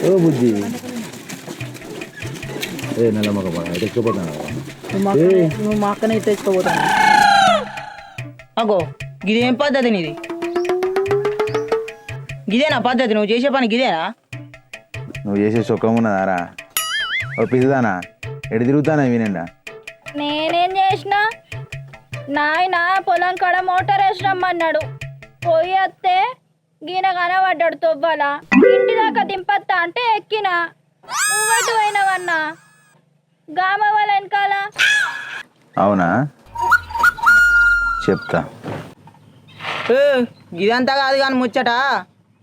ఓ బుజ్జి ఏ నెల మొక్క తెచ్చుకోపోతాను నువ్వు మా అక్కనే తెచ్చుకోపోతాను. అగో గిదేం పద్ధతి నీది? గిదేనా పద్ధతి? నువ్వు చేసే పని గిదేనా? నువ్వు చేసే సుఖం ఉన్నదారా? ఓ పిసిదానా ఎడు తిరుగుతానా వినండా? నేనేం చేసిన? నాయన పొలం కాడ మోటార్ వేసి రమ్మన్నాడు. పోయి వస్తే గీన కనబడ్డాడు తొవ్వాల. ఇంటి దాకా దింపత్తా అంటే ఎక్కిన. నువ్వెటు పోయినావన్నా? గామ వాళ్ళ వెనకాల. అవునా చెప్తా. గిదంతా కాదు కానీ ముచ్చట.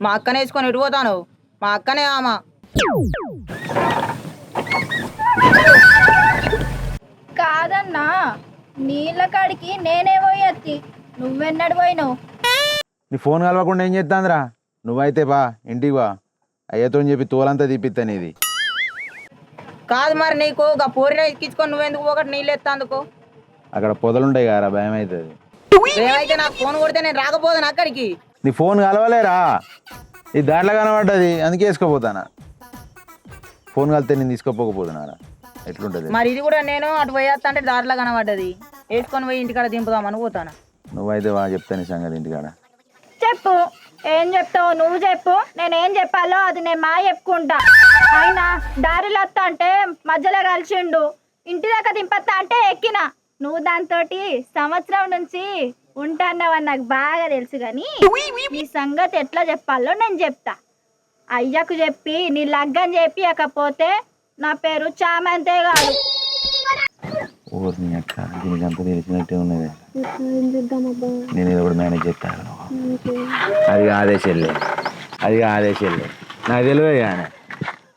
మా అక్కనే వేసుకొని ఎటు పోతాను? మా అక్కనే ఆమా. కాదన్నా, నీళ్ళ కాడికి నేనే పోయత్తి. నువ్వెన్నడు పోయినావు? నీ ఫోన్ కలవకుండా ఏం చేస్తాందిరా? నువ్వైతే బా ఇంటికి బా, అయ్యతో చెప్పి తోలంతా తీపిస్తా నీది. కాదు మరి నీకు పోరిన ఎక్కించుకొని నువ్వెందుకు ఒకటి నీళ్ళు ఎత్తాందుకు? అక్కడ పొదలుంటాయి కదా, భయం అవుతుంది. ఏమైతే నాకు ఫోన్ కొడితే నేను రాకపోతాను అక్కడికి. నీ ఫోన్ కలవలేరా? ఈ దాంట్లో కనబడ్డది అందుకే వేసుకోపోతానా. ఫోన్ కలితే నేను తీసుకోపోకపోతున్నారా? ఎట్లుంటుంది మరి? ఇది కూడా నేను అటు పోయేస్తా అంటే దారిలో కనబడ్డది, వేసుకొని పోయి ఇంటికాడ దింపుదామని పోతాను. నువ్వైతే బా చెప్తాను సంగతి ఇంటికాడ. చెప్పు, ఏం చెప్తావు నువ్వు చెప్పు. నేనేం చెప్పాలో అది నేను మా చెప్పుకుంటా. అయినా దారిలో వస్తా అంటే మధ్యలో కలిసిండు. ఇంటి దాకా దింపత్తా అంటే ఎక్కిన. నువ్వు దాంతో సంవత్సరం నుంచి ఉంటాన్నావని నాకు బాగా తెలుసు. కానీ నీ సంగతి ఎట్లా చెప్పాలో నేను చెప్తా. అయ్యకు చెప్పి నీ లగ్గం చెప్పకపోతే నా పేరు చామంతే కాదు. ఊరిని అక్క దీనికి అంతా తెలిసినట్టే ఉన్నది. నేను ఏదో కూడా మేనేజ్ చేస్తాను. అది కాదే చెల్లి, అది కాదే చెల్లి, నాకు తెలివే కానీ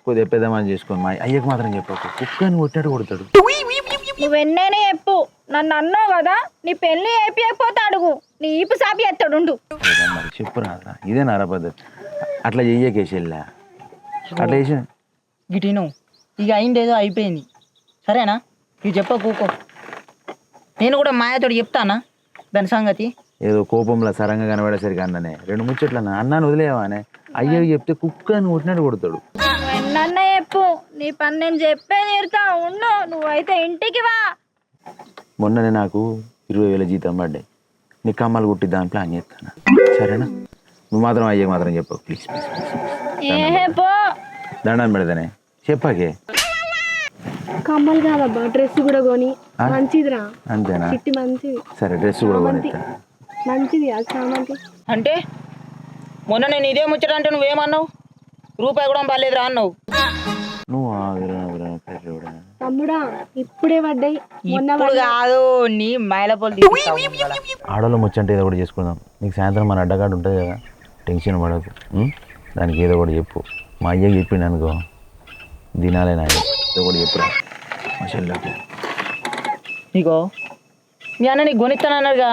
కొద్దిగా పెద్దమని చేసుకోండి. మా అయ్యకు మాత్రం చెప్పకు, కుక్కని కొట్టాడు కొడతాడు. నువ్వెన్నైనా చెప్పు, నన్ను అన్నావు కదా. నీ పెళ్లి అయిపోయకపోతే అడుగు, నీ ఈపు సాపి ఎత్తాడు. మరి చెప్పు రాదా? ఇదే నారా పద్ధతి. అట్లా చెయ్యకే చెల్లా, అట్లా చేసి గిటిను ఇక అయిందేదో అయిపోయింది సరేనా? ఇక చెప్ప కూకో. నేను కూడా మాయతోడు చెప్తానా దాని సంగతి. ఏదో కోపంలో సరంగా కనబడేసరికి అన్ననే రెండు ముచ్చట్ల అన్నాను వదిలేవానే. అయ్యకి చెప్తే కుక్కని కొట్టినట్టు కొడతాడు. నన్న చెప్పు, నీ పని నేను చెప్పే తీరుతా ఉండు. నువ్వైతే ఇంటికి వా. మొన్ననే నాకు 20,000 జీతం పడ్డాయి. నీ కమ్మలు కుట్టిద్దామని ప్లాన్ చేస్తాను సరేనా? నువ్వు మాత్రం అయ్యకి మాత్రం చెప్పు ప్లీజ్ ప్లీజ్ ప్లీజ్. పో దండం పెడతానే చెప్పాకే. కమ్మలు కాదబ్బా, డ్రెస్ కూడా కొని మంచిదిరా. అంతేనా? చిట్టి మంచిది. సరే డ్రెస్ కూడా కొనిస్తా. మంచిది అది సామాన్కి. అంటే మొన్న నేను ఇదే ముచ్చట అంటే నువ్వేమన్నావు? రూపాయి కూడా బాగాలేదురా అన్నావు. నువ్వు తమ్ముడా ఇప్పుడే పడ్డాయి. ఇప్పుడు కాదు నీ మైలపల్లి ఆడోళ్ళ ముచ్చంటే ఏదో ఒకటి చేసుకుందాం. నీకు సాయంత్రం మన అడ్డగాడు ఉంటుంది కదా, టెన్షన్ పడకు. దానికి ఏదో ఒకటి చెప్పు. మా అయ్యకి చెప్పిండు అనుకో దినాలే నా ఏదో ఒకటి చెప్పురా మా చెల్లెకి. నీకో మీ అన్న నీకు కొనిస్తానన్నాడుగా,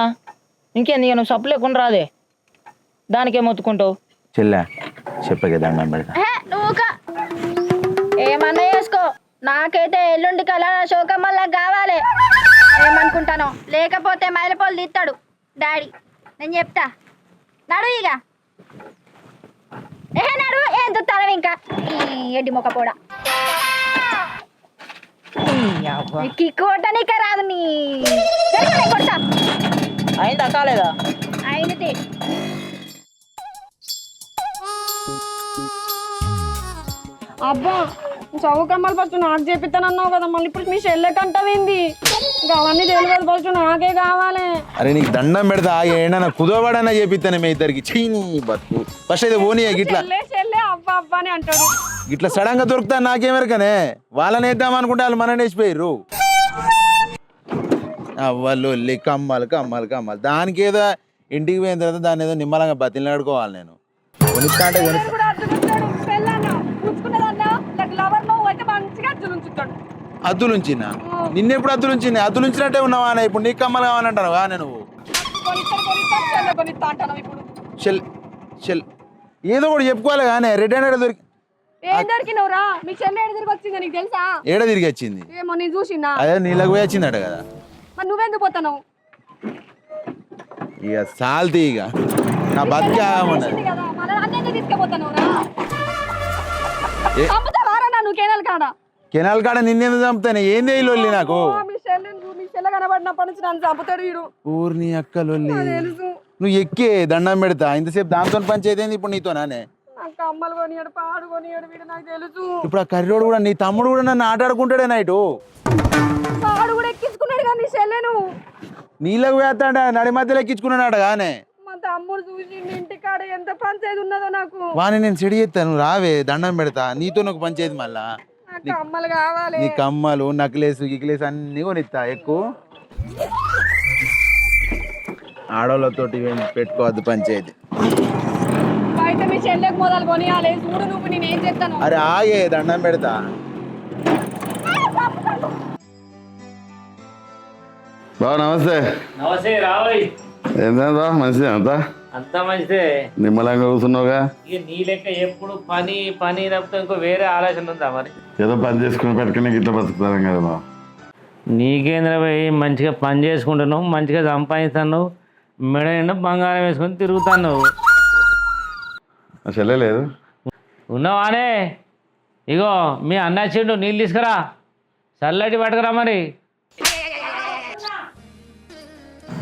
ఇంకేంది? నువ్వు సప్పు లేకుండా రాదే, దానికే మొత్తుకుంటావు. చెల్లె చెప్పకే దండం పెడతా. ఏమన్నా చేసుకో, నాకైతే ఎల్లుండి కల శోకం వల్ల కావాలి. ఏమనుకుంటానో, లేకపోతే మైలపోలు తీస్తాడు డాడీ. నేను చెప్తా, నడు ఇక. నడు, ఏం చూస్తాను ఇంకా ఎడ్డి మొక్క కూడా. కిక్కు కొట్టనిక రాదు నీ కొడతా. అయిందా కాలేదా? అయినది. అబ్బా చదువు కమ్మలు ఫస్ట్ నాకు చేపిస్తానన్నావు కదా, మళ్ళీ ఇప్పుడు మీ చెల్లెకంటవింది. ఇంకా అవన్నీ తెలియదు, ఫస్ట్ నాకే కావాలి. అరే నీకు దండం పెడతా ఏడన్నా కుదవబడన్నా చేపిస్తాను మీ ఇద్దరికి. చీనీ బతుకు ఫస్ట్ అయితే పోనీ. గిట్లా చెల్లె అబ్బా అబ్బా అని అంటాడు. గిట్లా సడన్ గా దొరుకుతా నాకేమెరకనే. వాళ్ళని వేద్దాం అనుకుంటే వాళ్ళు మనని వేసిపోయారు. అవ్వలు కమ్మలు కమ్మలు కమ్మలు. దానికి ఏదో ఇంటికి పోయిన తర్వాత దాన్ని ఏదో నిమ్మలంగా బతిలాడుకోవాలి. నేను కొనిస్తా అంటే అద్దులుంచినా నిన్నెప్పుడు అద్దులుంచింది? అద్దులుంచినట్టే ఉన్నావా? ఇప్పుడు నీకు కమ్మలు కావాలంటాను నువ్వు. ఏదో కూడా చెప్పుకోవాలి కానీ రెడ్ హ్యాండ్ దొరికి ఏడ తిరిగి వచ్చింది? అదే నీళ్ళకి పోయి వచ్చిందట కదా. నువ్వెందుకు పోతావు? ఇక సాల్తీ ఇక నా బతికే తీసుకుపోతాను. చంపుతావారా నన్ను కెనాల్ కాడ? కెనాల్ కాడ నిన్నెందుకు చంపుతానే? ఏంది ఈ లొల్లి నాకు? మీ చెల్లె కనబడినప్పటి నుంచి నన్ను చంపుతాడు వీడు. ఊరిని అక్క లొల్లి. తెలుసు. నువ్వు ఎక్కే దండం పెడతా. ఇంతసేపు దాంతో పంచేది ఏంది ఇప్పుడు నీతో నానే? నాకు కమ్మలు కొనియాడు, పాడు కొనియాడు వీడు, నాకు తెలుసు. ఇప్పుడు ఆ కర్రోడు కూడా నీ తమ్ముడు కూడా నన్ను ఆట ఆడుకుంటాడే నైటు. పాడు కూడా ఎక్కించుకున్నాడు కానీ నీ చెల్లెను. నీళ్ళకు వేస్తాడ నడి మధ్యలో ఎక్కించుకున్నాడు గానే. మా తమ్ముడు చూసి ఇంటికాడ ఎంత పంచాయతీ ఉన్నదో నాకు. వాని నేను చెడి చేస్తాను, రావే దండం పెడతా. నీతో నాకు పంచేది మళ్ళా. నాకు కమ్మలు కావాలి. నీ కమ్మలు నక్లేసు గిక్లేసు అన్ని కొనిస్తా. ఎక్కువ ఆడోళ్ళతోటి పెట్టుకోవద్దు పంచేది. బయట మీ చెల్లెకి మొదలు కొనియాలి. చూడు నువ్వు నేనేం చెప్తాను. అరే ఆగే దండం పెడతా. బావ నమస్తే. నమస్తే రావయ్. ఏంటా మంచిదే అంతా? అంతా మంచిదే. నిమ్మలంగా కూర్చున్నావుగా? ఇక నీ లెక్క ఎప్పుడు పని పని తప్పితే ఇంకో వేరే ఆలోచన ఉందా మరి? ఏదో పని చేసుకుని పెట్టుకుని ఇట్లా బతుకుతాం కదా బావ. నీకేంద్ర పోయి మంచిగా పని చేసుకుంటున్నావు, మంచిగా సంపాదిస్తున్నావు, మెడ నిండా బంగారం వేసుకొని తిరుగుతున్నావు. చెల్లె లేదు? ఉన్నావానే? ఇగో మీ అన్న వచ్చిండు, నీళ్ళు తీసుకురా, చల్లటి పట్టుకురా.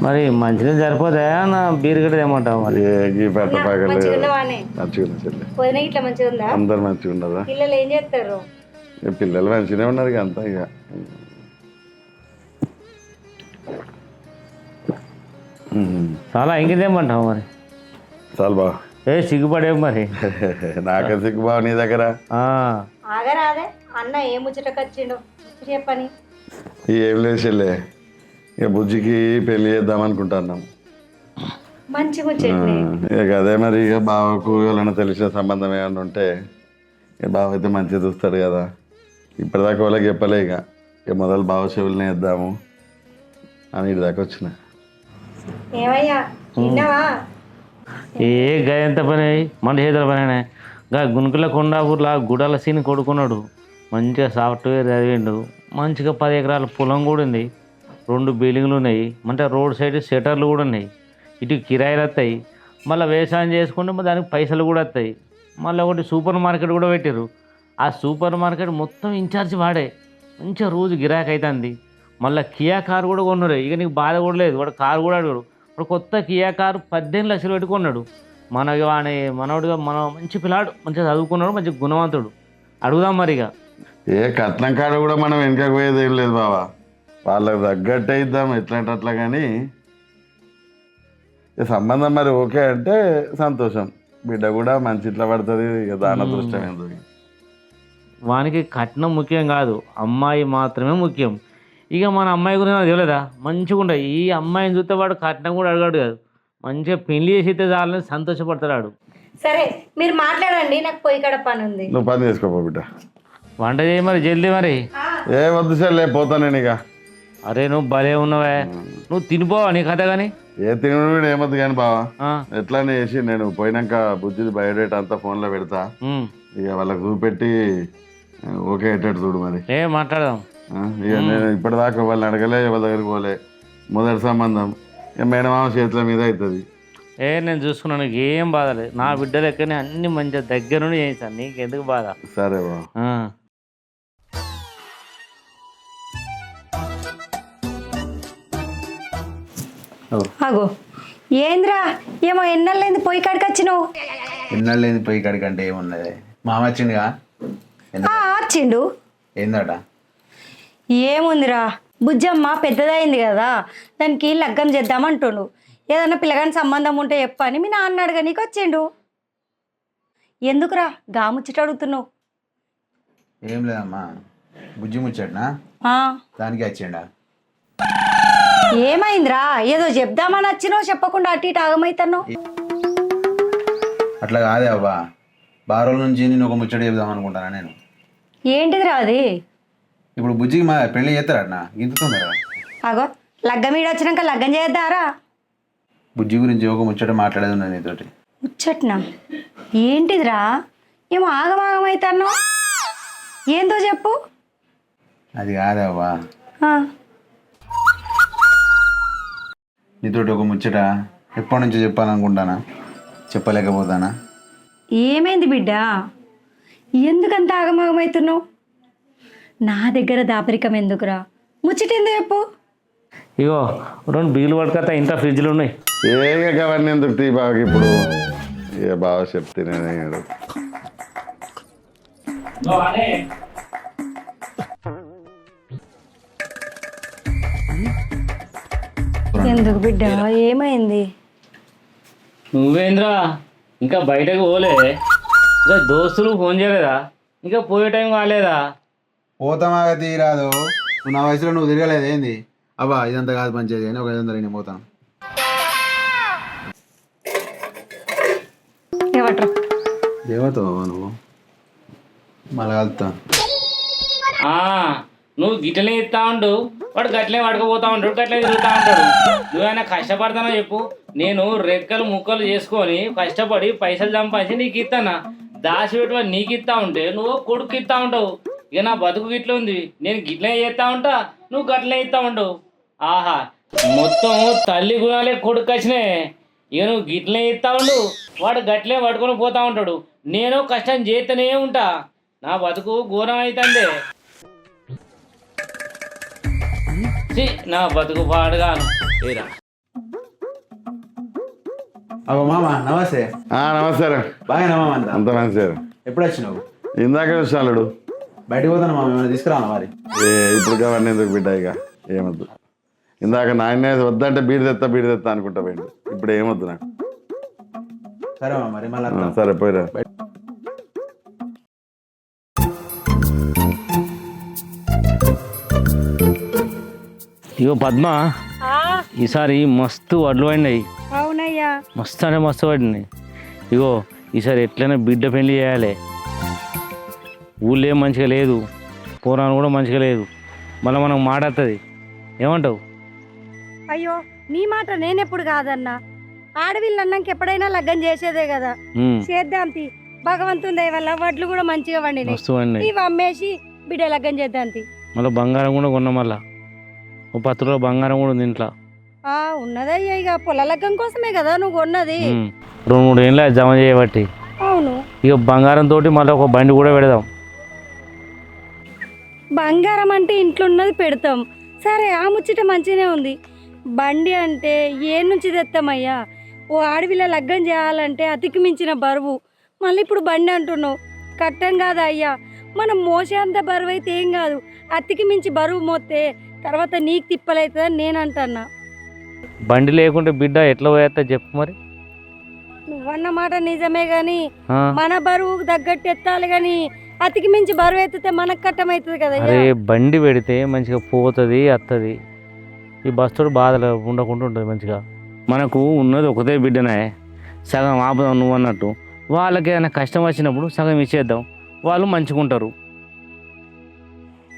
మరి మంచిగా సరిపోతా నా బీరు గడ్డ ఏమంటావు మరి? పెట్ట పాకలేదు మంచిగా చెల్లె. అందరు మంచిగా ఉండదా? పిల్లలు ఏం చేస్తారు? పిల్లలు మంచిగానే ఉన్నారు ఇక అంతా. ఇక చాలా ఇంకేదేమంటావు మరి? చాలు బావ. సిగ్గుపడేవు మరి. నాకే సిగ్గు బావ నీ దగ్గర. ఆగరాదే అన్న ఏ ముచ్చటకొచ్చిండు చెప్పని. ఏం లేదు చెల్లె, ఇక బుజ్జికి పెళ్లి చేద్దాం అనుకుంటున్నాం. మంచి ముచ్చట్లే. ఇక అదే మరి ఇక బావకు ఎవరైనా తెలిసిన సంబంధం ఏమన్నా ఉంటే ఇక బావ అయితే మంచిగా చూస్తాడు కదా. ఇప్పటిదాకా వాళ్ళకి చెప్పలే. ఇక మొదలు బావ చెవులనే వేద్దాము అని ఇటు దాకా వచ్చిన. ఏమయ్యా విన్నావా? ఏ గయంత పని మన చేతుల పని. గా గునుకుల కొండాపూర్లా గుడాల సీన్ కొడుకున్నాడు, మంచిగా సాఫ్ట్వేర్ చదివిండు, మంచిగా 10 ఎకరాల పొలం కూడా ఉంది, 2 బిల్డింగ్లు ఉన్నాయి, అంటే రోడ్ సైడ్ షటర్లు కూడా ఉన్నాయి, ఇటు కిరాయిలు వస్తాయి, మళ్ళీ వ్యవసాయం చేసుకుంటే దానికి పైసలు కూడా వస్తాయి. మళ్ళీ ఒకటి సూపర్ మార్కెట్ కూడా పెట్టారు. ఆ సూపర్ మార్కెట్ మొత్తం ఇన్ఛార్జ్ వాడే, మంచిగా రోజు గిరాకీ అవుతుంది. మళ్ళీ కియా కారు కూడా కొన్నాడు. ఇక నీకు బాధ కూడా లేదు, వాడు కారు కూడా అడుగుడు. వాడు కొత్త కియా కారు 18 లక్షలు పెట్టుకున్నాడు. మనోడుగా మన మంచి పిల్లాడు, మంచిగా చదువుకున్నాడు, మంచి గుణవంతుడు. అడుగుదాం మరి. ఇక ఏ కట్నం కాడ కూడా మనం వెనకకు పోయేది ఏం లేదు బావా, వాళ్ళకి తగ్గట్టే ఇద్దాం ఎట్లాంటి అట్లా. కానీ సంబంధం మరి ఓకే అంటే సంతోషం, బిడ్డ కూడా మంచి ఇట్లా పడుతుంది. ఇక దాని అదృష్టం ఏందో. వానికి కట్నం ముఖ్యం కాదు, అమ్మాయి మాత్రమే ముఖ్యం. ఇక మన అమ్మాయి గురించి నాకు తెలియదా? మంచిగా ఉండదు. ఈ అమ్మాయిని చూస్తే వాడు కట్నం కూడా అడగాడు కాదు, మంచిగా పెళ్లి చేసి ఇస్తే చాలని సంతోషపడతాడు. సరే మీరు మాట్లాడండి, నాకు పొయ్యి కడ పని ఉంది. నువ్వు పని చేసుకోపో బిడ్డ. వంట చేయి మరి జల్దీ మరి. ఏ వద్దు సార్ లే పోతాను నేను ఇక. అరే నువ్వు భలే ఉన్నావే, నువ్వు తినిపోవా నీ కథ కానీ. ఏ తినడం ఏమద్దు కానీ బావా, ఎట్లానే చేసి నేను పోయినాక బుజ్జిది బయోడేటా అంతా ఫోన్లో పెడతా. ఇక వాళ్ళకి చూపెట్టి ఓకే అయ్యేటట్టు చూడు మరి. ఏ మాట్లాడదాం. ఇక నేను ఇప్పటిదాకా వాళ్ళని అడగలే, ఎవరి దగ్గరికి పోలే. మొదటి సంబంధం ఇక మేనమామ చేతుల మీద అవుతుంది. నేను చూసుకున్నాను, నీకు ఏం బాధ లేదు. నా బిడ్డ లెక్కనే అన్ని మంచిగా దగ్గర నుండి చేశాను, నీకు ఎందుకు బాధ? సరే బావ. ఆగో ఏంద్రా, ఏమో ఎన్నెళ్ళైంది పొయ్యి కాడికి వచ్చినావు? ఎన్నెళ్ళేది పొయ్యి కాడికి అంటే ఏమున్నది, మామ వచ్చిండుగా. వచ్చిండు. ఏందట? ఏముందిరా, బుజ్జమ్మ పెద్దదైంది కదా, దానికి లగ్గం చేద్దామంటుండు. ఏదన్నా పిల్లగాని సంబంధం ఉంటే చెప్పని మీ నాన్న అడగ నీకు వచ్చిండు. ఎందుకురా గా ముచ్చట అడుగుతున్నావు? ఏం లేదమ్మా, బుజ్జి ముచ్చటనా దానికి వచ్చిండా. ఏమైందిరా, ఏదో చెప్దామని వచ్చినావు, చెప్పకుండా అటు ఇటు ఆగమైతున్నావు. అట్లా కాదే అవ్వా, బారోల నుంచి నేను ఒక ముచ్చట చెప్దాం అనుకుంటానా నేను. ఏంటిదిరా అది? ఇప్పుడు బుజ్జికి మా పెళ్లి చేస్తారట ఇంతుతుందా? అగో లగ్గం ఈడ వచ్చినాక లగ్గం చేద్దారా? బుజ్జి గురించి ఒక ముచ్చట మాట్లాడేది ఉన్నది నీతోటి. ముచ్చట్నా? ఏంటిదిరా, ఏమో ఆగమాగమైతున్నావు, ఏందో చెప్పు. అది కాదే అవ్వా, నీతోటి ఒక ముచ్చట ఎప్పటి నుంచో చెప్పాలనుకుంటానా, చెప్పలేకపోతానా. ఏమైంది బిడ్డ? ఎందుకంత ఆగమాగమవుతున్నావు? నా దగ్గర దాపరికం ఎందుకురా, ముచ్చటేందో చెప్పు. ఇగో 2 బీలు పట్టుకొస్తా, ఇంట్లో ఫ్రిడ్జ్లు ఉన్నాయి. అవన్నీ ఎందుకు తీ బాగా ఇప్పుడు ఇక బాగా చెప్తే నేను ఎందుకు బిడ్డ, ఏమైంది? నువ్వేంద్రా ఇంకా బయటకు పోలే? ఇంకా దోస్తులు ఫోన్ చేయలేదా? ఇంకా పోయే టైం కాలేదా? పోతామాగా తీరాదు. నువ్వు నా వయసులో నువ్వు తిరగలేదు ఏంది? అబ్బా ఇదంతా కాదు మంచిది అని ఒక 500 నేను పోతాను. దేవతో నువ్వు మళ్ళీ కలుతా. నువ్వు గిట్లనే ఇస్తా ఉండు, వాడు గట్లే పడుకోపోతా ఉంటాడు, గట్లే తిరుగుతా ఉంటాడు. నువ్వైనా కష్టపడతానో చెప్పు. నేను రెక్కలు ముక్కలు చేసుకొని కష్టపడి పైసలు సంపాదించి నీకు ఇస్తానా? దాచిపెట్టి నీకు ఇస్తా ఉంటే నువ్వు కొడుకు ఇస్తా ఉంటావు. ఇక నా బతుకు గిట్ల ఉంది, నేను గిట్లనే చేస్తా ఉంటా, నువ్వు గట్లనే ఇస్తా ఉంటావు. ఆహా, మొత్తం తల్లి గుణాలే కొడుకు వచ్చినాయి. ఇక నువ్వు గిట్లనే ఇస్తా ఉండు, వాడు గట్లే పట్టుకొని పోతా ఉంటాడు. నేను కష్టం చేస్తూనే ఉంటా. నా బతుకు ఘోరం అవుతుంది. నా బతుకు పాడుగాను. ఏరా అబ్బా మామ నమస్తే. నమస్కారం. బాగా మామ అంత మంచిది. ఎప్పుడు వచ్చినావు? ఇందాక వచ్చాడు. బయటకు పోతాను మామ, ఏమైనా తీసుకురాను మరి. ఇప్పుడు అవన్నీ ఎందుకు బిడ్డ, ఇక ఏమొద్దు. ఇందాక నాయనే వద్దంటే బీడి తెత్తా అనుకుంటా పోయిండు. ఇప్పుడు ఏమొద్దు నాకు. సరే మామ మరి మళ్ళీ. సరే పోయిరా. ఇగో పద్మ, ఈసారి మస్తు వడ్లు పడినాయి. అవునయ్యా, మస్తు అంటే మస్తు పడినాయి. ఇగో ఈసారి ఎట్లయినా బిడ్డ పెళ్లి చేయాలి. ఊళ్ళో ఏం మంచిగా లేదు, పూరాన్ని కూడా మంచిగా లేదు. మళ్ళీ మనకు మాట వస్తుంది. ఏమంటావు? అయ్యో నీ మాట నేనెప్పుడు కాదన్నా. ఆడవిళ్ళు అన్నాక ఎప్పుడైనా లగ్గం చేసేదే కదా, చేద్దాంతి. భగవంతుని దయ వల్ల వడ్లు కూడా మంచిగా వండినాయి. మస్తు పడినాయి. ఇవి అమ్మేసి బిడ్డ లగ్గం చేద్దాంతి. మళ్ళీ బంగారం కూడా కొన్నాం. మళ్ళీ ఓ 10 రూపాయల బంగారం కూడా ఉంది ఇంట్లో. ఉన్నదయ్యా, ఇక పొల లగ్గం కోసమే కదా నువ్వు కొన్నది. 2-3 ఏళ్ళ జమ చేయబట్టి. అవును, ఇక బంగారం తోటి మళ్ళీ ఒక బండి కూడా పెడదాం. బంగారం అంటే ఇంట్లో ఉన్నది పెడతాం, సరే ఆ ముచ్చట మంచిగానే ఉంది. బండి అంటే ఏ నుంచి తెస్తామయ్యా? ఓ ఆడవిల్ల లగ్గం చేయాలంటే అతికి మించిన బరువు. మళ్ళీ ఇప్పుడు బండి అంటున్నావు, కట్టం కాదా అయ్యా? మనం మోసే అంత బరువు అయితే ఏం కాదు, అతికి మించి బరువు మోస్తే తర్వాత నీకు తిప్పలవుతుందని నేను అంటున్నా. బండి లేకుంటే బిడ్డ ఎట్లా పోయేస్తా చెప్పు మరి. నువ్వన్న మాట నిజమే గాని మన బరువు తగ్గట్టు ఎత్తాలి గాని అతికి మించి బరువు ఎత్తితే మనకు కట్టమవుతుంది కదా. అరే బండి పెడితే మంచిగా పోతుంది వస్తుంది, ఈ బస్సుడు బాధలు ఉండకుండా ఉంటుంది మంచిగా. మనకు ఉన్నది ఒకటే బిడ్డనే, సగం ఆపుదాం నువ్వు అన్నట్టు. వాళ్ళకి ఏదైనా కష్టం వచ్చినప్పుడు సగం ఇచ్చేద్దాం, వాళ్ళు మంచిగా ఉంటారు.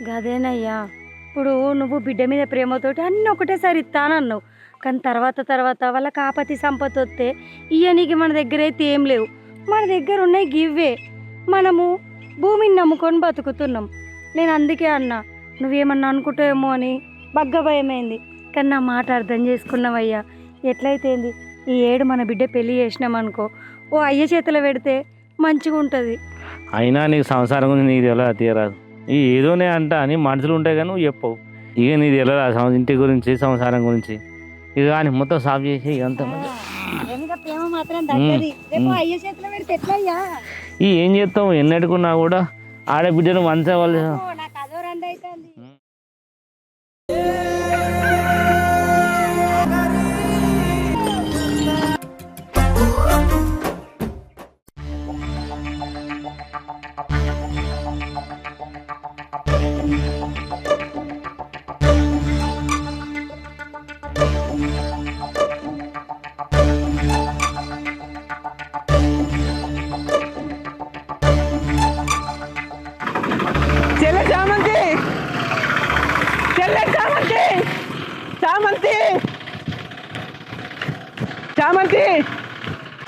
గదేనయ్యా, ఇప్పుడు నువ్వు బిడ్డ మీద ప్రేమతోటి అన్నీ ఒకటేసారి ఇస్తానన్నావు, కానీ తర్వాత వాళ్ళకి ఆపత్తి సంపత్తి వస్తే ఇయ్యనికి మన దగ్గర అయితే ఏం లేవు. మన దగ్గర ఉన్నాయి గివ్వే. మనము భూమిని నమ్ముకొని బతుకుతున్నాం. నేను అందుకే అన్నా, నువ్వేమన్నా అనుకుంటావేమో అని బగ్గ భయమైంది. కానీ నా మాట అర్థం చేసుకున్నావయ్యా. ఎట్లయితే ఈ ఏడు మన బిడ్డ పెళ్లి చేసినామనుకో, ఓ అయ్య చేతిలో పెడితే మంచిగా ఉంటుంది. అయినా నీకు సంసారం గురించి నీకు ఎలా తీయరాదు. ఈ ఏదోనే అంట అని మనుషులు ఉంటాయి కానీ నువ్వు చెప్పవు. ఇక నీది ఎలా ఇంటి గురించి సంసారం గురించి ఇక కానీ మొత్తం సాఫ్ చేసి ఇదంతా ప్రేమ మాత్రం తగ్గది. రేపు అయ్య చేతిలో పెడితే ఎట్లయ్యా? ఈ ఏం చేస్తావు, ఎన్నడుకున్నా కూడా ఆడబిడ్డను మంచిగా వాళ్ళు. నాకు అదో రండి అయితే.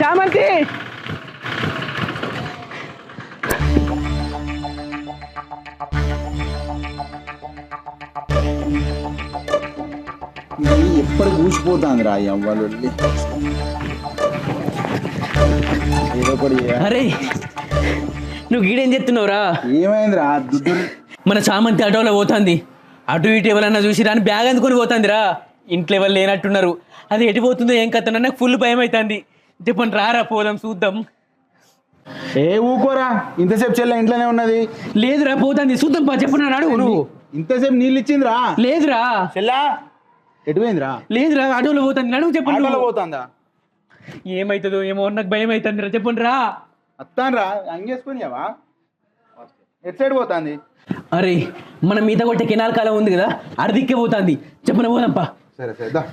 చామంతి ఎప్పుడు కూసిపోతాంది రా అవ్వాలి. అరే నువ్వు గీడేం చెప్తున్నావురా? ఏమైందిరా దుడ్డు? మన చామంతి ఆటోలో పోతుంది. అటు ఇటు ఎవరన్నా చూసిరా అని బ్యాగ్ అందుకొని పోతుందిరా. ఇంట్లో ఎవరు లేనట్టున్నారు. అది ఎటు పోతుందో ఏం కథనో నాకు ఫుల్ భయం అవుతుంది. చెప్పండి రారా పోదాం చూద్దాం. ఏ ఊకోరా, ఇంతసేపు చెల్లె ఇంట్లోనే ఉన్నది. లేదురా పోతుంది చూద్దాం పా. చెప్పు అడుగు నువ్వు. ఇంతసేపు నీళ్ళు ఇచ్చిందిరా. లేదురా చెల్లా ఎటు పోయిందిరా? లేదురా ఆటోలో పోతుంది. నడువు చెప్పండి. ఆటోలో పోతుందా? ఏమవుతుందో ఏమో నాకు భయం అవుతుందిరా. చెప్పండి రా. అత్తాను రా, అంగేసుకునివా? ఎటు సైడ్ పోతుంది? అరే మన మీద కొట్టే కెనాల్ కాలం ఉంది కదా, అర్ధిక్కే పోతుంది. చెప్పన పోదాంపా. సరే సరే దా.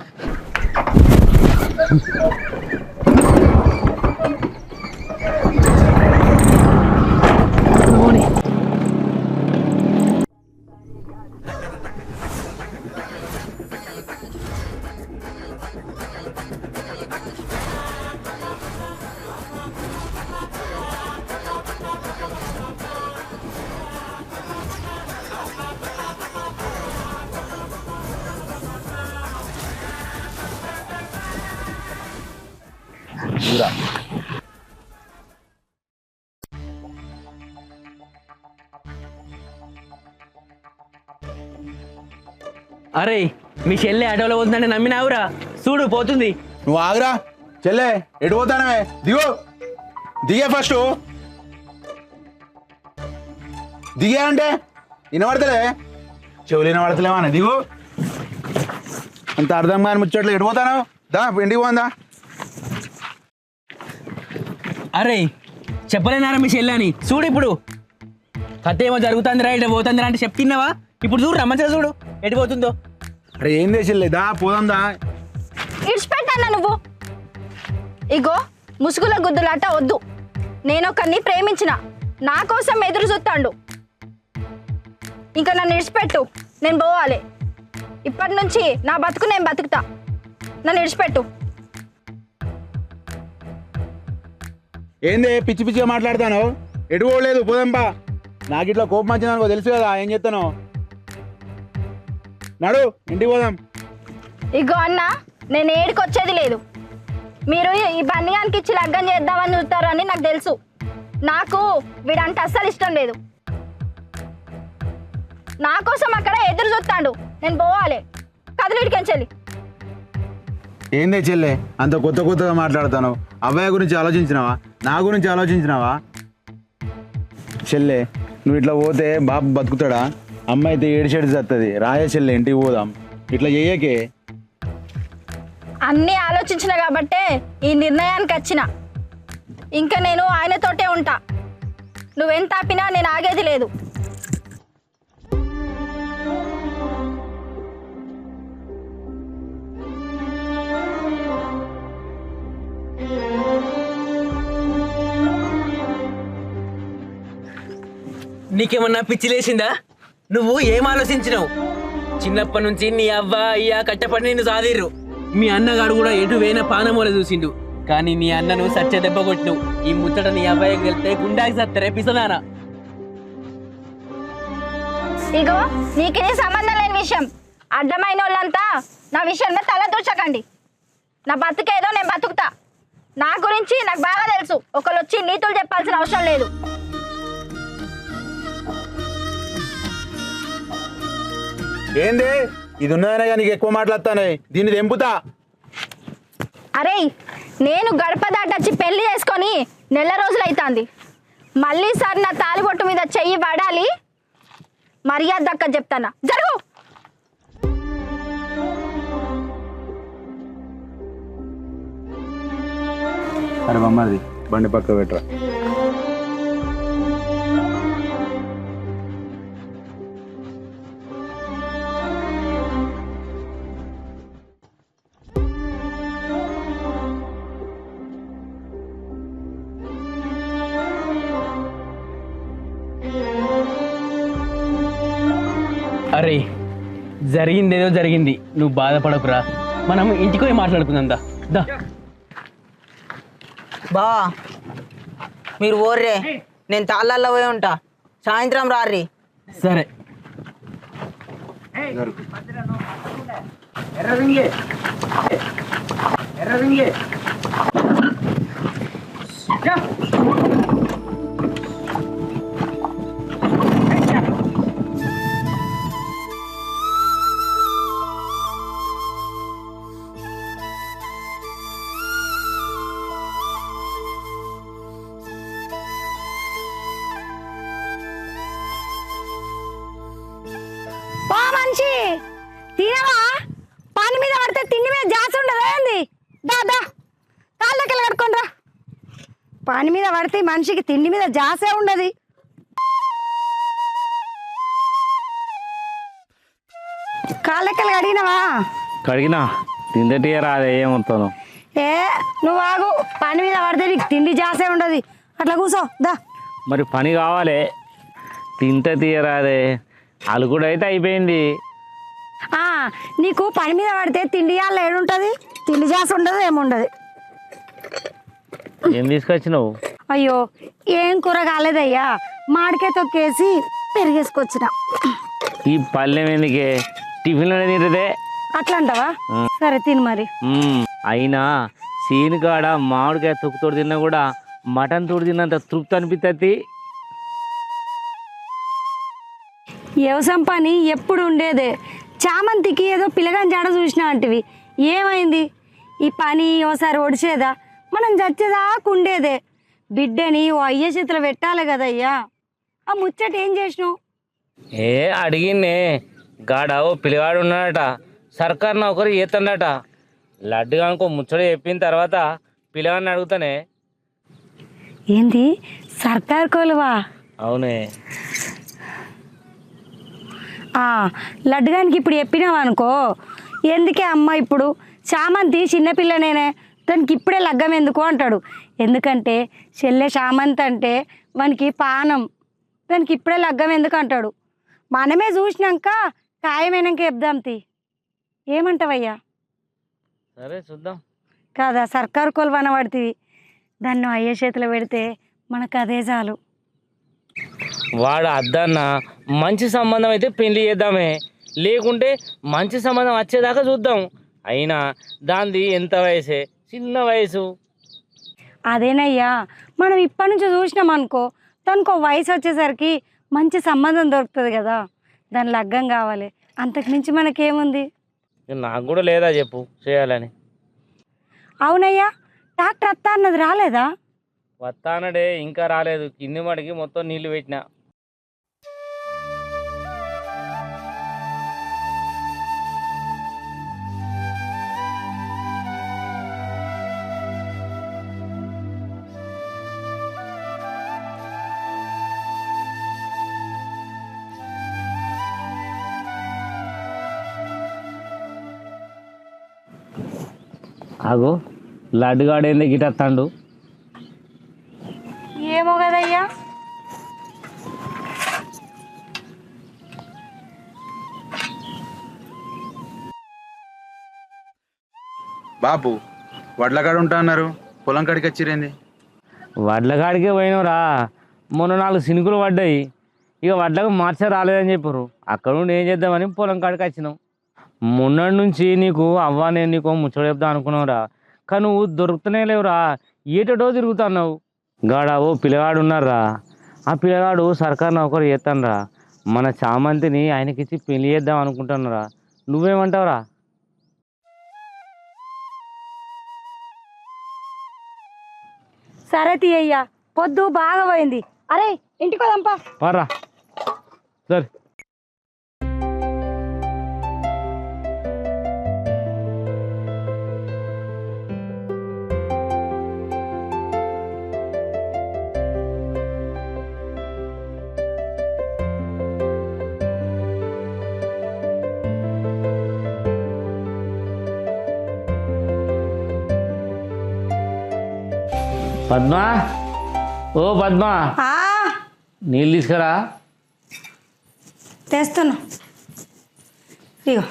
అరే మీ చెల్లె ఆటోలో పోతుందంటే నమ్మినావురా? చూడు పోతుంది. నువ్వు ఆగురా. చెల్లె ఎటు పోతానవే? దిగు, దిగే ఫస్ట్. దిగే అంటే వినబడతలే, చెవులు వినబడతలేవా? దిగు. అంత అర్థం కాని ముచ్చట్లు. ఎటు పోతాను? దా ఇంటికి పోందా. అరే చెప్పలేనారా మీ చెల్లె అని? చూడు ఇప్పుడు కథ ఏమో జరుగుతుందిరా, ఇటు పోతుందిరా అంటే చెప్తున్నావా? ఇప్పుడు చూడు రమ్మంచిగా చూడు ఎటు పోతుందో. అరే ఏం చేసిలే, దా పోదాం దా. ఇడిచిపెట్టన్నా నువ్వు. ఇగో ముసుగుల గుద్దులాట వద్దు. నేనొకరిని ప్రేమించిన, నా కోసం ఎదురు చూస్తాడు. ఇంకా నన్ను ఇడిచిపెట్టు, నేను పోవాలి. ఇప్పటి నుంచి నా బతుకు నేను బతుకుతా. నన్ను ఇడిచిపెట్టు. ఏంది పిచ్చి పిచ్చిగా మాట్లాడతాను? ఎటు పోలేదు, పోదాంపా. నాకు ఇట్లా కోపం వచ్చిందనుకో, తెలుసు కదా ఏం చెప్తాను. నడు ఇంటికి పోదాం. ఇగో అన్న, నేను ఏడికి వచ్చేది లేదు. మీరు ఈ బన్నిగానికి ఇచ్చి లగ్గం చేద్దామని చూస్తారని నాకు తెలుసు. నాకు వీడంటే అస్సలు ఇష్టం లేదు. నా కోసం అక్కడ ఎదురు చూస్తాడు. నేను పోవాలి. కదలిడికెంచెల్లి. ఏందే చెల్లె అంత కొత్త కొత్తగా మాట్లాడతాను? అబ్బాయి గురించి ఆలోచించినావా? నా గురించి ఆలోచించినావా? చెల్లె నువ్వు ఇట్లా పోతే బాబు బతుకుతాడా? అమ్మ అయితే ఏడిచేడి చస్తుంది. రాయే చెల్లె ఇంటికి పోదాం. ఇట్లా చెయ్యకే. అన్నీ ఆలోచించిన కాబట్టే ఈ నిర్ణయానికి వచ్చిన. ఇంకా నేను ఆయనతోటే ఉంటా. నువ్వెంత ఆపినా నేను ఆగేది లేదు. నీకేమన్నా పిచ్చి లేచిందా? నువ్వు ఏం ఆలోచించినావు? చిన్నప్పటి నుంచి నీ అవ్వ అయ్యా కట్టపడి నిన్ను సాదిర్రు. మీ అన్నగాడు కూడా ఎటు వేన పానమూల చూసిండు. కానీ నీ అన్నను సత్య దెబ్బ కొట్టినవు. ఈ ముచ్చట నీ అబ్బాయికి వెళ్తే గుండాకి సత్తరే పిసదానా. ఇగో నీకే సంబంధం లేని విషయం. అడ్డమైన వాళ్ళంతా నా విషయంలో తల దూర్చకండి. నా బతుకేదో నేను బతుకుతా. నా గురించి నాకు బాగా తెలుసు. ఒకళ్ళు వచ్చి నీతులు చెప్పాల్సిన అవసరం లేదు. ఏంది ఇది ఉన్నదనే కానీ నీకు ఎక్కువ మాట్లాడతానే. దీన్ని తెంపుతా. అరే నేను గడప దాటొచ్చి పెళ్లి చేసుకొని నెల రోజులు అవుతుంది. మళ్ళీ సార్ నా తాలిబొట్టు మీద చెయ్యి పడాలి. మర్యాద దక్క చెప్తానా. జరుగు. అరే బొమ్మది బండి పక్క పెట్టరా. అరే జరిగిందేదో జరిగింది. నువ్వు బాధపడకురా. మనం ఇంటికి పోయి మాట్లాడుకుందాం దా. దా బా మీరు ఓర్రే, నేను తాళ్ళల్లో పోయి ఉంటా. సాయంత్రం రారి. సరే. తినవా? పని మీద పడితే తిండి మీద జాస్ ఉండదా ఏంది? దాదా కాళ్ళకెళ్ళి కట్టుకోండిరా. పని మీద పడితే మనిషికి తిండి మీద జాసే ఉండదు. కాళ్ళకెళ్ళి కడిగినవా? కడిగినా తిందటి రాదే ఏమవుతాను. ఏ నువ్వు ఆగు, పని మీద పడితే నీకు తిండి జాసే ఉండదు. అట్లా కూర్చో దా. మరి పని కావాలి, తింటే తీయరాదే. అలుగుడు అయితే అయిపోయింది. నీకు పని మీద పడితే తిండి వాళ్ళ ఏడుంటుంది? తిండి జాస ఉండదు, ఏముండదు. ఏం తీసుకొచ్చినావు? అయ్యో ఏం కూర కాలేదయ్యా, మామిడికాయ తొక్కేసి పెరిగేసుకొచ్చిన. ఈ పల్లెం ఎందుకే, టిఫిన్ తింటదే. అట్లా అంటావా? సరే తిను మరి. అయినా సీన్ కాడ మామిడికాయ తొక్కుతోడు తిన్నా కూడా మటన్ తోడు తిన్నంత తృప్తి అనిపిస్తుంది. వ్యవసాయం పని ఎప్పుడు ఉండేదే. చామంతికి ఏదో పిల్లగాని జాడ చూసినా అంటివి, ఏమైంది? ఈ పని ఓసారి ఒడిచేదా? మనం చచ్చేదాకా ఉండేదే. బిడ్డని ఓ అయ్య చేతిలో పెట్టాలి కదయ్యా. ఆ ముచ్చట ఏం చేసినావు? అడిగిన్నే గాడ ఓ పిల్లగాడు ఉన్నాడట, సర్కార్ నౌకరు చేస్తుండట. లడ్డుగా అనుకో ముచ్చట చెప్పిన తర్వాత పిల్లగాడిని అడుగుతానే. ఏంది సర్కార్ కోలువా? అవునే. లడ్డుగానికి ఇప్పుడు చెప్పినావు అనుకో, ఎందుకే అమ్మ ఇప్పుడు చామంతి చిన్నపిల్లనేనే, దానికి ఇప్పుడే లగ్గం ఎందుకు అంటాడు. ఎందుకంటే చెల్లె చామంతి అంటే వానికి పానం, దానికి ఇప్పుడే లగ్గం ఎందుకు అంటాడు. మనమే చూసినాక ఖాయమైనాక చెప్దాం తీ. ఏమంటావయ్యా? సరే చూద్దాం. కాదా సర్కారు కొలువన పడుతుంది, దాన్ని అయ్యే చేతిలో పెడితే మనకు అదే చాలు. వాడు అద్దన్న మంచి సంబంధం అయితే పెళ్లి చేద్దామే, లేకుంటే మంచి సంబంధం వచ్చేదాకా చూద్దాం. అయినా దాంది ఎంత వయసే, చిన్న వయసు. అదేనయ్యా, మనం ఇప్పటి నుంచి చూసినాం అనుకో, దానికి వయసు వచ్చేసరికి మంచి సంబంధం దొరుకుతుంది కదా, దాని లగ్గం కావాలి. అంతకు మించి మనకేముంది? నాకు కూడా లేదా చెప్పు చేయాలని. అవునయ్యా, డాక్టర్ అత్త అన్నది రాలేదా? వస్తానడే, ఇంకా రాలేదు. కింది మడికి మొత్తం నీళ్లు పెట్టినా. ఆగో లడ్డుగాడేంది గిటత్తాండు? ఏమో కదయ్యా. బాపు వడ్లకాడ ఉంటా అన్నారు, పొలం కాడికి వచ్చిరేంది? వడ్లకాడికే పోయినరా, మొన్న 4 సినుకులు పడ్డాయి. ఇక వడ్లకు మార్చే రాలేదని చెప్పారు. అక్కడ నుండి ఏం చేద్దామని పొలం కాడికి వచ్చినాం. మొన్నటి నుంచి నీకు అవ్వా నేను నీకు ముచ్చట చెప్దాం అనుకున్నావురా, కానీ నువ్వు దొరుకుతూనే లేవురా, ఏటో తిరుగుతున్నావు. గాడ ఓ పిల్లగాడు ఉన్నారా, ఆ పిల్లగాడు సర్కారు నౌకరు చేస్తానరా. మన చామంతిని ఆయనకిచ్చి పెళ్లి చేద్దాం అనుకుంటున్నారా. నువ్వేమంటావురా? సరే తీయ్యా, పొద్దు బాగా పోయింది. అరే ఇంటికి పోదాంపా. పర్రా సరే. పద్మా, ఓ పద్మా, నీళ్ళు తీసుకురా. తెస్తున్నా. ఇగో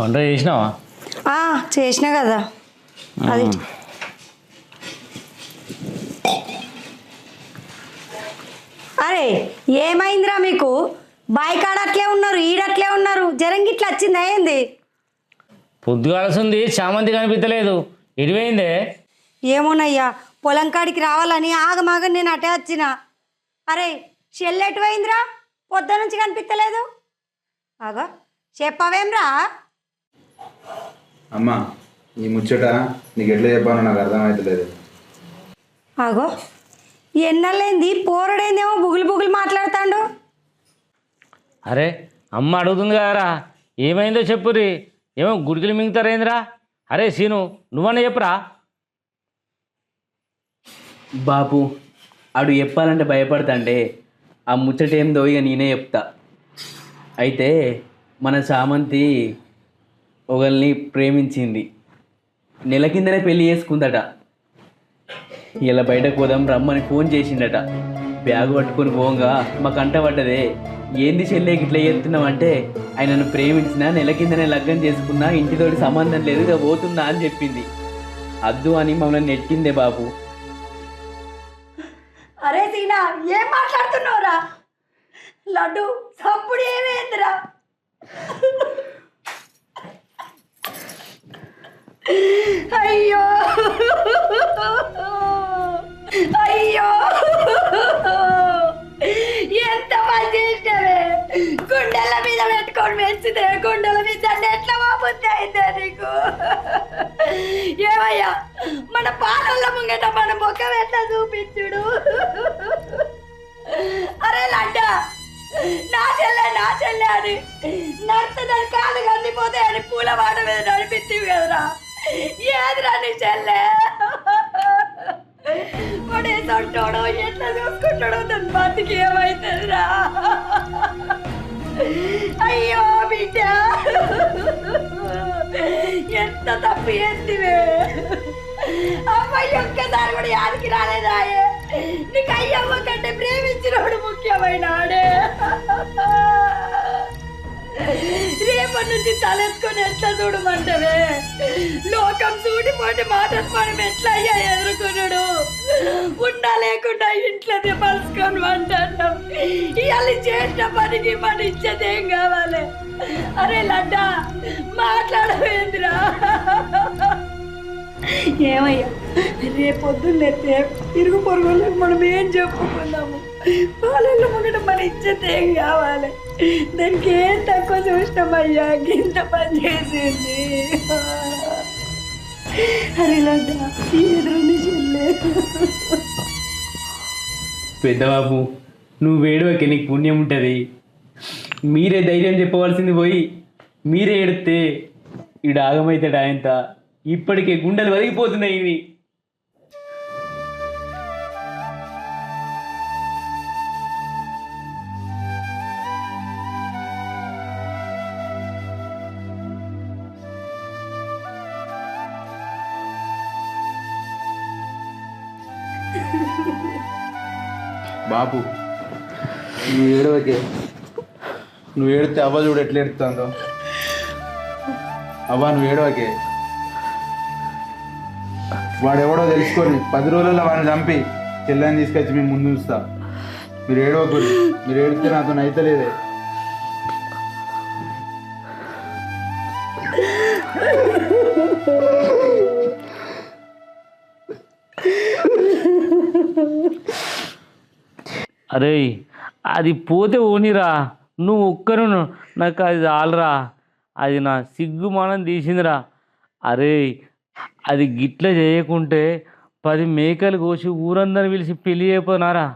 వంట చేసినావా? చేసినా కదా. అది అరే ఏమైందిరా మీకు? బాయికాడ అట్లే ఉన్నారు, ఈడట్లే ఉన్నారు, జరంగిట్లా వచ్చిందా ఏంది? పొద్దుగాల్సింది చామంతి కనిపించలేదు, ఇడిపోయిందే. ఏమోనయ్యా, పొలం కాడికి రావాలని ఆగమాగ నేను అటే వచ్చిన. అరే చెల్లెటు పోయిందిరా, పొద్దు నుంచి కనిపించలేదు. ఆగా చెప్పవేమ్రా? అమ్మా ఈ ముచ్చట నీకు ఎట్లా చెప్పానో నాకు అర్థమవుతలేదు. ఆగో ఎన్నలేంది పోరడేందేమో బుగులు బుగులు మాట్లాడుతాడు. అరే అమ్మ అడుగుతుంది కదరా, ఏమైందో చెప్పురి. ఏమో గుడికిలు మింగుతారేంద్రా? అరే సీను, నువ్వన్నా చెప్పురా. బాపు ఆడు చెప్పాలంటే భయపడతాండే, ఆ ముచ్చటేందో ఇక నేనే చెప్తా. అయితే మన సామంతి ఒకరిని ప్రేమించింది, నెల కిందనే పెళ్లి చేసుకుందట. ఇలా బయటకు పోదాం రమ్మని ఫోన్ చేసిండట. బ్యాగ్ పట్టుకొని పోగా మా కంట పడ్డదే. ఏంది చెల్లెకి ఇట్లా చేస్తున్నావు ఆయనను ప్రేమించినా నెల కిందనే లగ్గం చేసుకున్నా, ఇంటితోటి సంబంధం లేదు, ఇక పోతున్నా అని చెప్పింది. అద్దు అని మమ్మల్ని నెట్టిందే బాపు. అరే సీనా, ఏం మాట్లాడుతున్నావురా? లడ్డు సప్పుడు ఏమేందిరా? అయ్యో అయ్యో, ఎంత పని చేసినవే. గుండెల మీద పెట్టుకొని మెచ్చితే గుండెల మీద ఎట్లా వాపుద్ది అయితే నీకు? ఏమయ్యా, మన పాలల్ల ముంగట మన ముఖం ఎట్లా చూపించుడు? అరే లడ్డ, నా చెల్లె అని నడుతుందని కాలు కందిపోతే అని పూలవాడ మీద నడిపిస్తావు కదరా. ఏదిరా నీ చెల్లె? పడేసంటాడో ఎట్లా చూసుకుంటాడో దాని బతికి ఏమైతుందిరా? అయ్యో బిడ్డ, ఎంత తప్పు చేస్తివే. అమ్మాయి ఒక్కసారి కూడా యాదికి రాలేదాయే? నీకు అయ్యమ్మ కంటే ప్రేమించినోడు ముఖ్యమైనాడే. రేపటి నుంచి తలెత్తుకొని ఎట్లా చూడమంటావే? లోకం సూటిపోటి మాటలు మనం ఎట్లా అయ్యా ఎదుర్కొన్నాడు? ఉండా లేకుండా ఇంట్లో పలుసుకొని అంటున్నాం. ఇవాళ చేసిన పనికి మన ఇచ్చేదేం కావాలి? అరే లడ్డా, మాట్లాడవేందిరా? ఏమయ్యా, రేపొద్దున్నెత్తే ఇరుగు పొరుగులు మనం ఏం చెప్పుకున్నాము? వాళ్ళ ముంగట మన ఇచ్చేది ఏం కావాలి? దానికి ఏం తక్కువ చూసినామయ్యా, గింత పని చేసింది. అరే లడ్డా, ఎదురుని చెల్లె. పెద్దబాబు, నువ్వు వేడువకి నీకు పుణ్యం ఉంటుంది. మీరే ధైర్యం చెప్పవలసింది పోయి మీరే ఎడితే ఈడు ఆగమవుతాడు. ఆయనంత ఇప్పటికే గుండెలు వదిలిపోతున్నాయి ఇవి. బాపు, నువ్వు ఏడవకే. నువ్వు ఏడితే అవ్వ చూడు ఎట్లా ఏడుతుందో. అవ్వ, నువ్వు ఏడవకే. వాడెవడో తెలుసుకొని 10 రోజుల్లో వాడిని చంపి చెల్లని తీసుకొచ్చి మేము ముందు ఉంచుతా. మీరు ఏడవకూడదు. మీరు ఏడితే నాతో అయితలేదే. అరే అది పోతే ఓనిరా, నువ్వు ఒక్కరు నాకు అది చాలరా. అది నా సిగ్గు మనం తీసిందిరా. అరే అది గిట్ల చేయకుంటే 10 మేకలు కోసి ఊరందరిని పిలిచి పెళ్ళి అయిపోయినారా.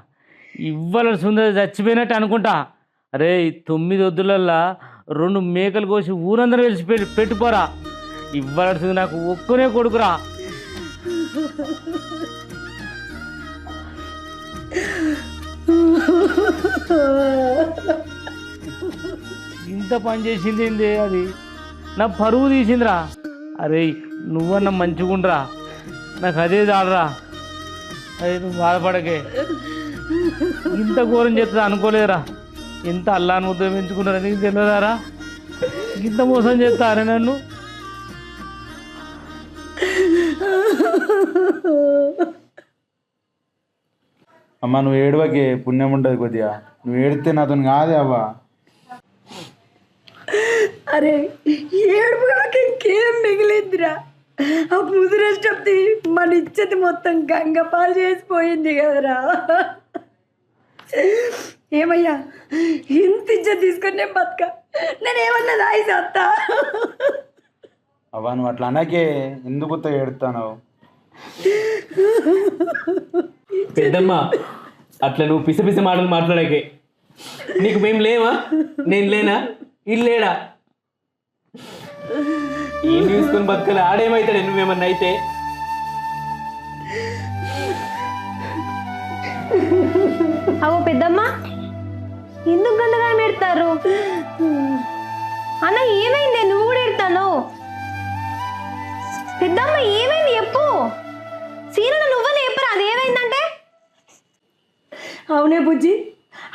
ఇవ్వాల సుందర చచ్చిపోయినట్టు అనుకుంటా. అరే 9 వద్దులల్లా 2 మేకలు కోసి ఊరందరూ పిలిచి పెట్టుకోరా. ఇవ్వాల్సింది నాకు ఒక్కనే కొడుకురా. ఇంత పని చేసింది ఏంది? అది నా పరువు తీసిందిరా. అరే నువ్వన్నా మంచిగుండ్రా, నాకు అదే చాలరా. అదే నువ్వు బాధపడకే. ఇంత ఘోరం చేస్తా అనుకోలేదురా. ఇంత అల్లాని ముద్ద పెంచుకున్నారా నీకు తెలియదారా? ఇంత మోసం చేస్తారా నన్ను? అమ్మ, నువ్వు ఏడవకే, పుణ్యం ఉంటుంది కొద్దిగా. నువ్వు ఏడితే నాతో కాదే అవ్వ. అరే ఏడుపు కాక ఇంకేం మిగిలిందిరా? ఆ ముదిరేసి మన ఇచ్చేది మొత్తం గంగపాలు చేసిపోయింది కదరా. ఏమయ్యా, ఇంత ఇచ్చేది తీసుకొని నేను బతక, నేనేమన్నా దాయి సత్తా? అవ్వ, నువ్వు అట్లా అనకే. ఎందుకు ఏడుతావు? పెద్దమ్మ అట్లా నువ్వు పిస మాటలు మాట్లాడకే. నీకు మేము లేవా? నేను లేనా? ఇల్లేడా? ఏం చూసుకొని బతకాలి? ఆడేమవుతాడు నువ్వేమన్నా అయితే? అవో పెద్దమ్మ ఎందుకు గందగా పెడతారు అన్న? ఏమైంది? నువ్వు కూడా ఎడతాను. పెద్దమ్మ ఏమైంది చెప్పు. సీనను నువ్వని చెప్పరా అది ఏమైందంటే? అవునే బుజ్జి,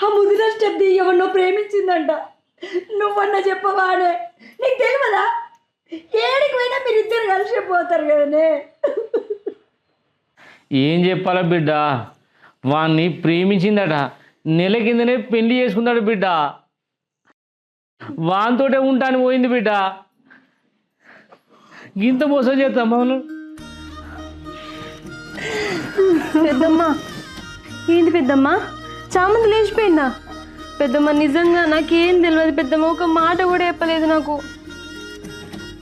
ఆ ముదిర స్టెప్ ఎవరినో ప్రేమించిందంట. నువ్వన్నా చెప్పవానే? నీకు తెలియదా? ఏడికి పోయినా మీరిద్దరు కలిసి పోతారు కదనే. ఏం చెప్పాలా బిడ్డ, వాణ్ణి ప్రేమించిందట. నెల కిందనే పెళ్లి చేసుకున్నాడు బిడ్డ. వానితోటే ఉంటాను పోయింది బిడ్డ. ఇంత మోసం చేస్తాం మనం. పెద్దమ్మ ఏంటి పెద్దమ్మ? చామంతి లేచిపోయిందా? పెద్దమ్మ నిజంగా నాకేం తెలియదు పెద్దమ్మ. ఒక మాట కూడా చెప్పలేదు నాకు.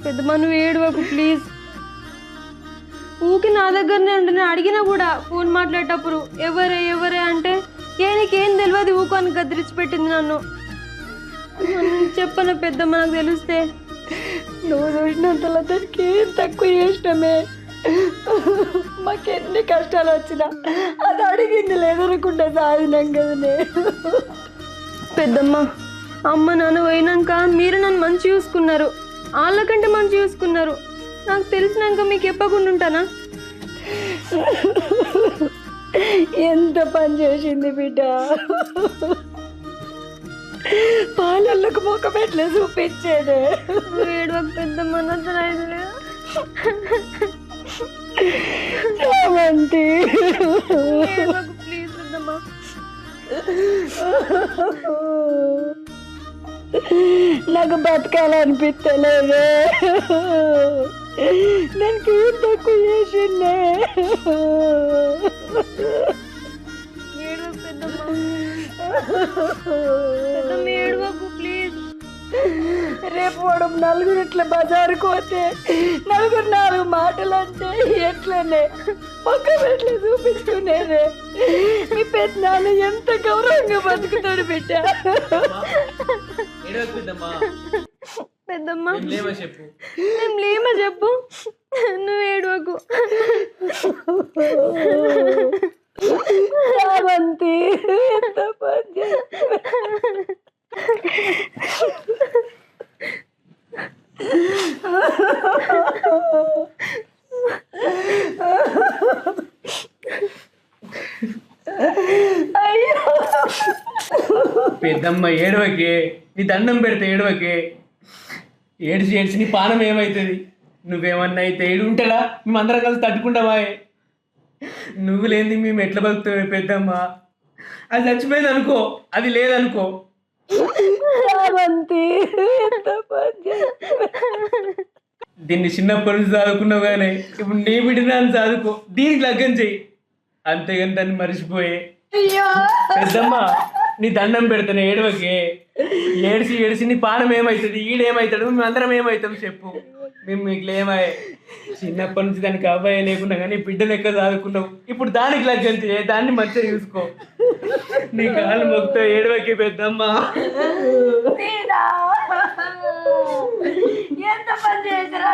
పెద్దమ్మ నువ్వు ఏడవకు ప్లీజ్. ఊకి నా దగ్గరనే ఉండి నేను అడిగినా కూడా ఫోన్ మాట్లాడేటప్పుడు ఎవరే అంటే నీకేం తెలియదు ఊకు అని గదిరించి పెట్టింది నన్ను. చెప్పను పెద్దమ్మ, నాకు తెలిస్తే. నువ్వు చూసినంతలో దానికి ఏం తక్కువ చేసినామే. మాకెన్ని కష్టాలు వచ్చినా అది అడిగింది లేదనుకుంటే సాధినాం కదనే. పెద్దమ్మ అమ్మ నాన్న పోయినాక మీరు నన్ను మంచి చూసుకున్నారు, వాళ్ళకంటే మంచి చూసుకున్నారు. నాకు తెలిసినాక మీకు చెప్పకుండా ఉంటానా? ఎంత పని చేసింది బిడ్డ. పాలళ్ళకు మొక్క పెట్లే చూపించేదే. ఏడవకు పెద్దమ్మ, నచ్చలేదు ప్లీజ్ పెద్దమ్మ. నాకు బతకాలనిపిస్తలేదే. దానికి ఏం తక్కువ చేసిందే. ఏడవకు ప్లీజ్. రేపు వాడు నలుగురు ఇట్లా బజారుకు పోతే నలుగురు 4 మాటలు అంటే ఎట్లనే పక్క పెట్లే చూపిస్తున్నారే. మీ పెద్దనాన్న ఎంత గౌరవంగా బతుకుతాడు బిడ్డ. పెద్దమ్మ మేము లేమా చెప్పు. నువ్వు ఏడవకు. చామంతి ఎంత పని. పెద్దమ్మ ఏడవకే, నీ దండం పెడితే ఏడవకే. ఏడ్చి నీ పానం ఏమవుతుంది? నువ్వేమన్నా అయితే ఏడు ఉంటాడా? మేము అందరం కలిసి తట్టుకుంటామా? నువ్వు లేని మేము ఎట్లా బతుకుతామే పెద్దమ్మ? అది చచ్చిపోయింది అనుకో, అది లేదనుకో. దీన్ని చిన్నప్పటి నుంచి చదువుకున్నావు కానీ ఇప్పుడు నీ బిడ్డ అని చదువుకో, దీనికి లగ్గం చెయ్యి. అంతేగాని దాన్ని మర్చిపోయే. పెద్దమ్మ నీ దండం పెడతాను ఏడవకే. ఏడిసి నీ పానం ఏమవుతుంది? ఈడేమవుతాడు? మేము అందరం ఏమవుతాం చెప్పు? మేము మీకు లేమాయే. చిన్నప్పటి నుంచి దానికి అబ్బాయి లేకున్నా కానీ బిడ్డ లెక్క చదువుకున్నావు. ఇప్పుడు దానికి లగ్గం చేయ, దాన్ని మంచిగా చూసుకో. నీ కాలు మొక్కుతో ఏడవకే పెద్దమ్మ. ఎంత పని చేశారా?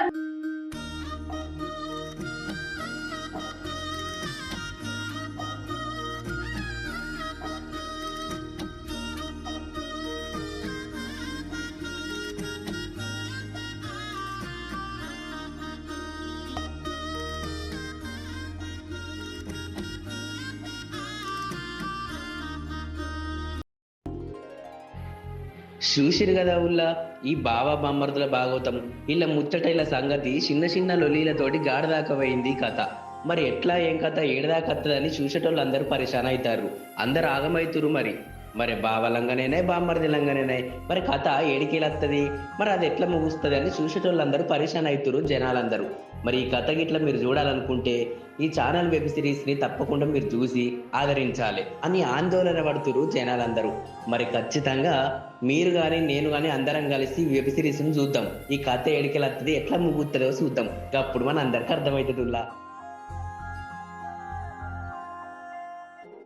చూసిరు కదా ఊళ్ళా ఈ బావ బామ్మర్దుల భాగవతం. ఇలా ముచ్చటైల సంగతి చిన్న లొలీలతోటి గాడిదాకా పోయింది కథ. మరి ఎట్లా ఏం కథ ఏడదాకత్తదని చూసేటోళ్ళు అందరూ పరిశాన్ అవుతారు, అందరు ఆగమవుతురు. మరి బావలంగానే బామ్మర్దిలంగానే మరి కథ ఏడికేలత్తది, మరి అది ఎట్లా ముగుస్తుంది అని చూసేటోళ్ళందరూ పరిశాన్ అవుతురు జనాలందరూ. మరి ఈ కథ గిట్లా మీరు చూడాలనుకుంటే ఈ ఛానల్ వెబ్ సిరీస్ని తప్పకుండా మీరు చూసి ఆదరించాలి అని ఆందోళన పడుతురు జనాలందరూ. మరి ఖచ్చితంగా మీరు కానీ నేను కానీ అందరం కలిసి వెబ్ సిరీస్ని చూద్దాం. ఈ కథ ఏడికెళ్ళత్తది, ఎట్లా ముగుతుందో చూద్దాం. అప్పుడు మన అందరికి అర్థమవుతుందిలా.